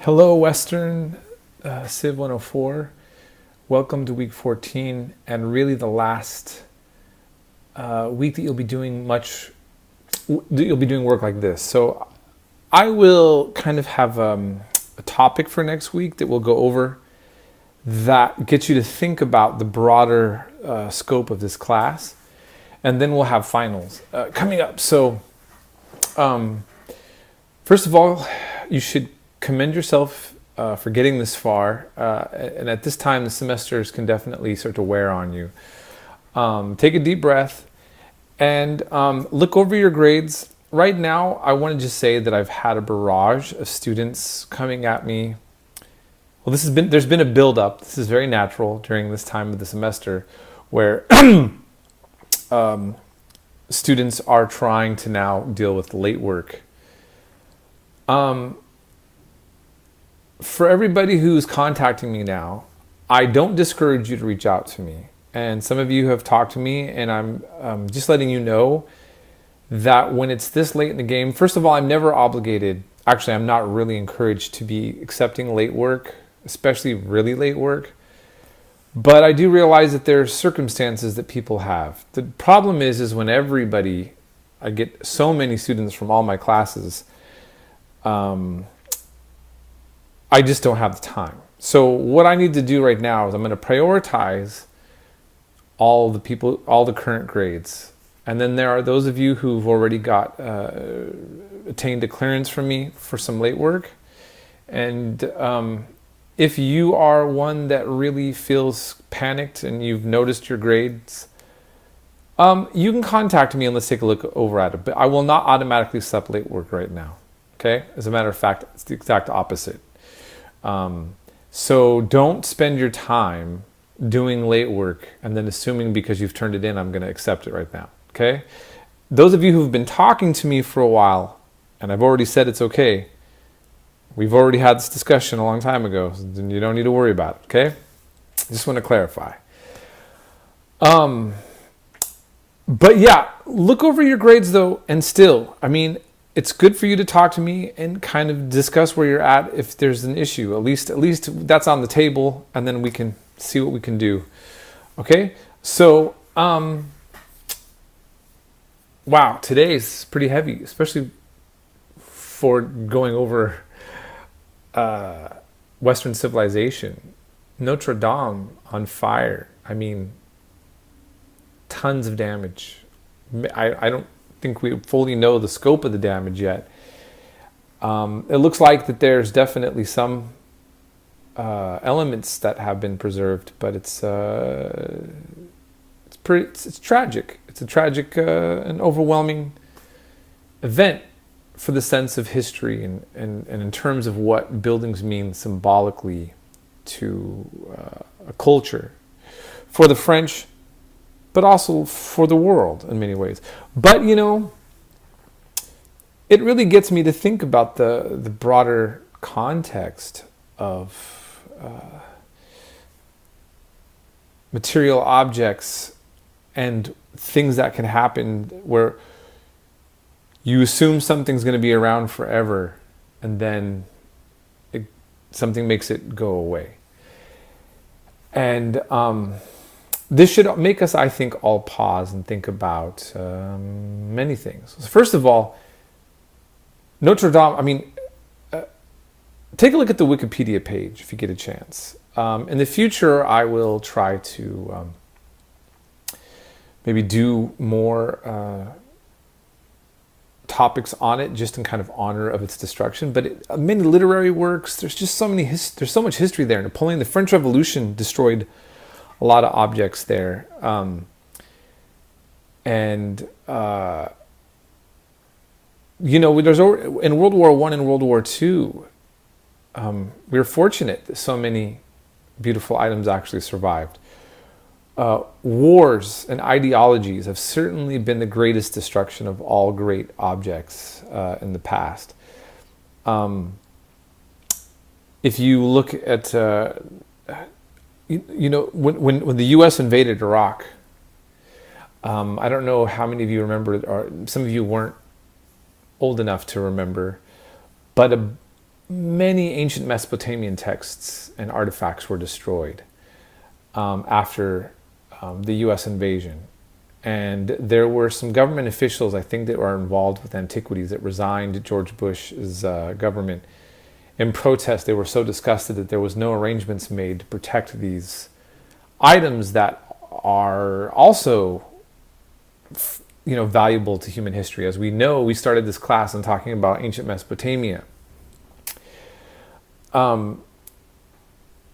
Hello, Western Civ 104. Welcome to week 14, and really the last week that you'll be doing work like this. So I will kind of have a topic for next week that we'll go over that gets you to think about the broader scope of this class, and then we'll have finals coming up. So first of all, you should commend yourself for getting this far, and at this time the semesters can definitely start to wear on you. Take a deep breath and look over your grades. Right now I want to just say that I've had a barrage of students coming at me. Well, there's been a build-up. This is very natural during this time of the semester where students are trying to now deal with late work. For everybody who's contacting me now, I don't discourage you to reach out to me. And some of you have talked to me, and I'm just letting you know that when it's this late in the game, first of all, I'm never obligated. Actually, I'm not really encouraged to be accepting late work, especially really late work. But I do realize that there are circumstances that people have. The problem is when I get so many students from all my classes, I just don't have the time. So what I need to do right now is I'm going to prioritize all the current grades. And then there are those of you who've already attained a clearance from me for some late work. And if you are one that really feels panicked and you've noticed your grades, you can contact me and let's take a look over at it. But I will not automatically accept late work right now. Okay? As a matter of fact, it's the exact opposite. So don't spend your time doing late work and then assuming because you've turned it in, I'm going to accept it right now. Okay? Those of you who've been talking to me for a while, and I've already said it's okay, we've already had this discussion a long time ago, so you don't need to worry about it. Okay? Just want to clarify. But yeah, look over your grades though, and still, it's good for you to talk to me and kind of discuss where you're at if there's an issue. At least that's on the table, and then we can see what we can do. Okay? So, wow, today is pretty heavy, especially for going over Western civilization. Notre Dame on fire. Tons of damage. I don't think we fully know the scope of the damage yet. It looks like that there's definitely some elements that have been preserved, but it's tragic. It's a tragic and overwhelming event for the sense of history and in terms of what buildings mean symbolically to a culture, for the French, but also for the world in many ways. But, it really gets me to think about the broader context of material objects and things that can happen where you assume something's going to be around forever and then something makes it go away. And this should make us, I think, all pause and think about many things. First of all, Notre Dame, take a look at the Wikipedia page if you get a chance. In the future, I will try to maybe do more topics on it, just in kind of honor of its destruction. But many literary works, there's just there's so much history there. Napoleon, the French Revolution destroyed a lot of objects there. There's in World War I and World War II, we were fortunate that so many beautiful items actually survived. Wars and ideologies have certainly been the greatest destruction of all great objects in the past. If you look at when the U.S. invaded Iraq, I don't know how many of you remember, or some of you weren't old enough to remember, but many ancient Mesopotamian texts and artifacts were destroyed after the U.S. invasion. And there were some government officials, I think, that were involved with antiquities that resigned George Bush's government in protest. They were so disgusted that there was no arrangements made to protect these items that are also, valuable to human history. As we know, we started this class on talking about ancient Mesopotamia. In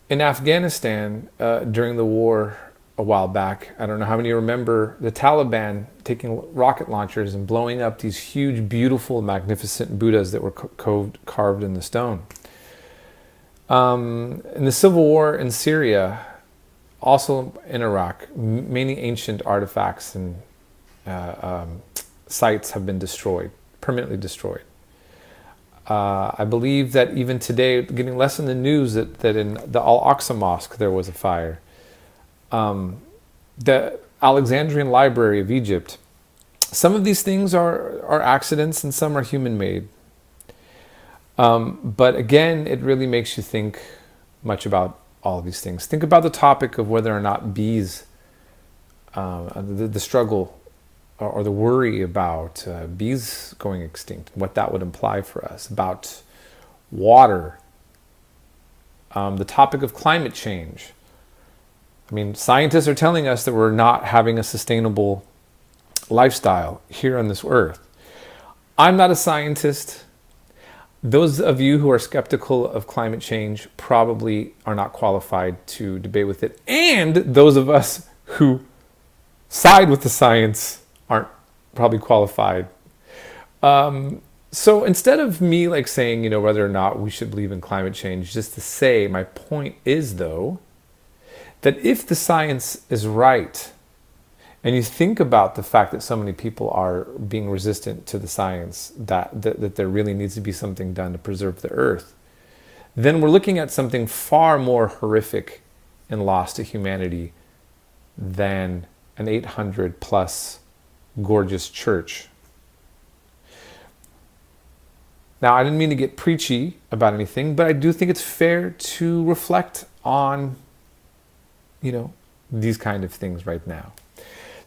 Afghanistan, during the war a while back, I don't know how many remember the Taliban taking rocket launchers and blowing up these huge, beautiful, magnificent Buddhas that were carved in the stone. In the civil war in Syria, also in Iraq, many ancient artifacts and sites have been destroyed, permanently destroyed. I believe that even today, getting less in the news, that in the Al-Aqsa Mosque there was a fire. The Alexandrian Library of Egypt. Some of these things are accidents and some are human-made. But again, it really makes you think much about all of these things. Think about the topic of whether or not bees, the struggle or the worry about bees going extinct, what that would imply for us, about water, the topic of climate change. I mean, scientists are telling us that we're not having a sustainable lifestyle here on this earth. I'm not a scientist. Those of you who are skeptical of climate change probably are not qualified to debate with it. And those of us who side with the science aren't probably qualified. So instead of me saying, whether or not we should believe in climate change, just to say, my point is, though, that if the science is right, and you think about the fact that so many people are being resistant to the science, that there really needs to be something done to preserve the earth, then we're looking at something far more horrific and loss to humanity than an 800 plus gorgeous church. Now, I didn't mean to get preachy about anything, but I do think it's fair to reflect on, these kind of things right now.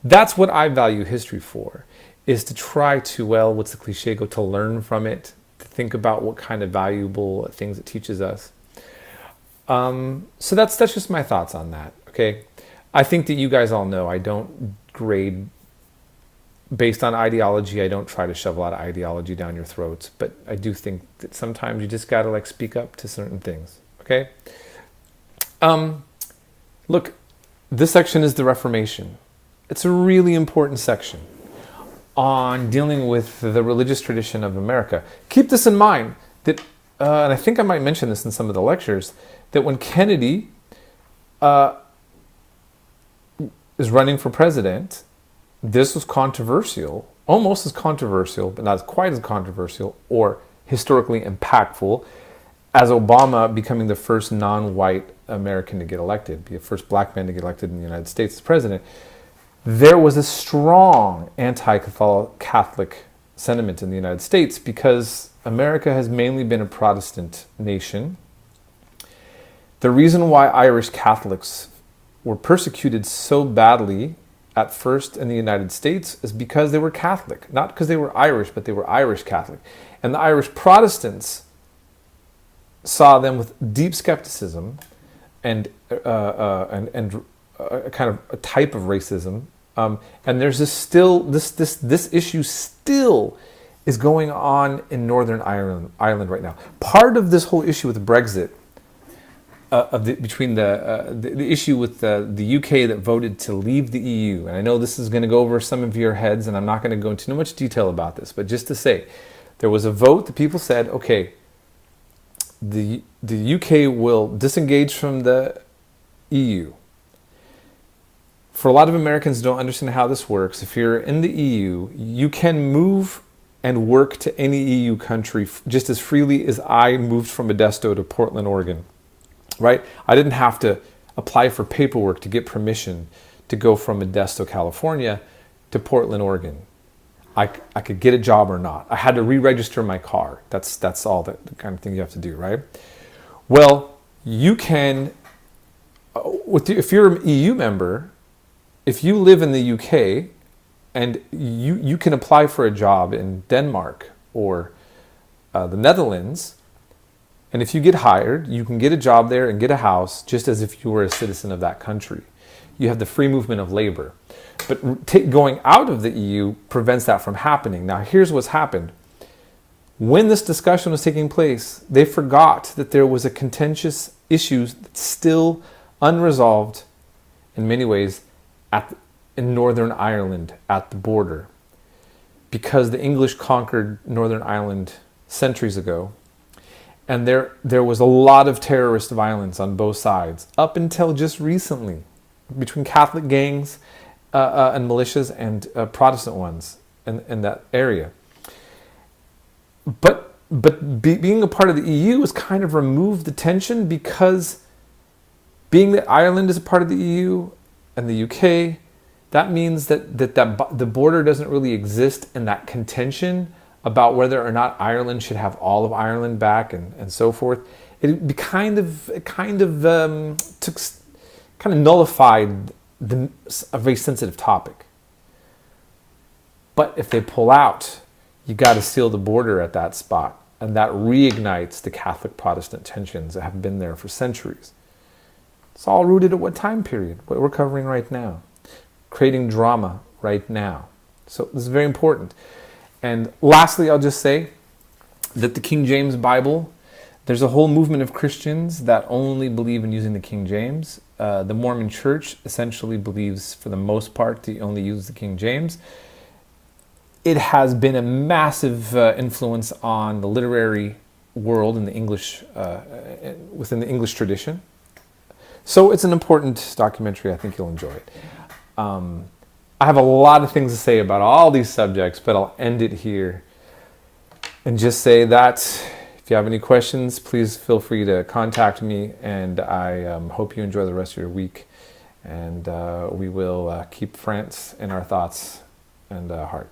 That's what I value history for, is to try to, what's the cliche go, to learn from it, to think about what kind of valuable things it teaches us. So that's just my thoughts on that, okay? I think that you guys all know I don't grade based on ideology. I don't try to shove a lot of ideology down your throats, but I do think that sometimes you just gotta speak up to certain things, okay? Look, this section is the Reformation. It's a really important section on dealing with the religious tradition of America. Keep this in mind, that, and I think I might mention this in some of the lectures, that when Kennedy is running for president, this was controversial, almost as controversial, but not quite as controversial or historically impactful as Obama becoming the first non-white American to get elected, be the first black man to get elected in the United States as president. There was a strong anti-Catholic sentiment in the United States because America has mainly been a Protestant nation. The reason why Irish Catholics were persecuted so badly at first in the United States is because they were Catholic. Not because they were Irish, but they were Irish Catholic. And the Irish Protestants saw them with deep skepticism and kind of a type of racism. And there's this issue still is going on in Northern Ireland right now. Part of this whole issue with Brexit, between the issue with the UK that voted to leave the EU, and I know this is going to go over some of your heads, and I'm not going to go into too much detail about this, but just to say, there was a vote that people said, okay, the UK will disengage from the EU. For a lot of Americans who don't understand how this works, if you're in the EU, you can move and work to any EU country just as freely as I moved from Modesto to Portland, Oregon, right? I didn't have to apply for paperwork to get permission to go from Modesto, California to Portland, Oregon. I could get a job or not. I had to re-register my car. That's all the kind of thing you have to do, right? Well, you can, if you're an EU member, if you live in the UK and you can apply for a job in Denmark or the Netherlands, and if you get hired, you can get a job there and get a house just as if you were a citizen of that country. You have the free movement of labor. But going out of the EU prevents that from happening. Now, here's what's happened. When this discussion was taking place, they forgot that there was a contentious issue that's still unresolved in many ways in Northern Ireland at the border. Because the English conquered Northern Ireland centuries ago, and there was a lot of terrorist violence on both sides, up until just recently, between Catholic gangs and militias and Protestant ones in that area. But being a part of the EU has kind of removed the tension, because being that Ireland is a part of the EU and the UK, that means that the border doesn't really exist, and that contention about whether or not Ireland should have all of Ireland back and so forth, it kind of nullified a very sensitive topic. But if they pull out, you got to seal the border at that spot, and that reignites the Catholic-Protestant tensions that have been there for centuries. It's all rooted at what time period? What we're covering right now. Creating drama right now. So this is very important. And lastly, I'll just say that the King James Bible, there's a whole movement of Christians that only believe in using the King James. The Mormon Church essentially believes, for the most part, to only use the King James. It has been a massive influence on the literary world in the English, within the English tradition. So it's an important documentary. I think you'll enjoy it. I have a lot of things to say about all these subjects, but I'll end it here and just say that if you have any questions, please feel free to contact me, and I hope you enjoy the rest of your week, and we will keep France in our thoughts and heart.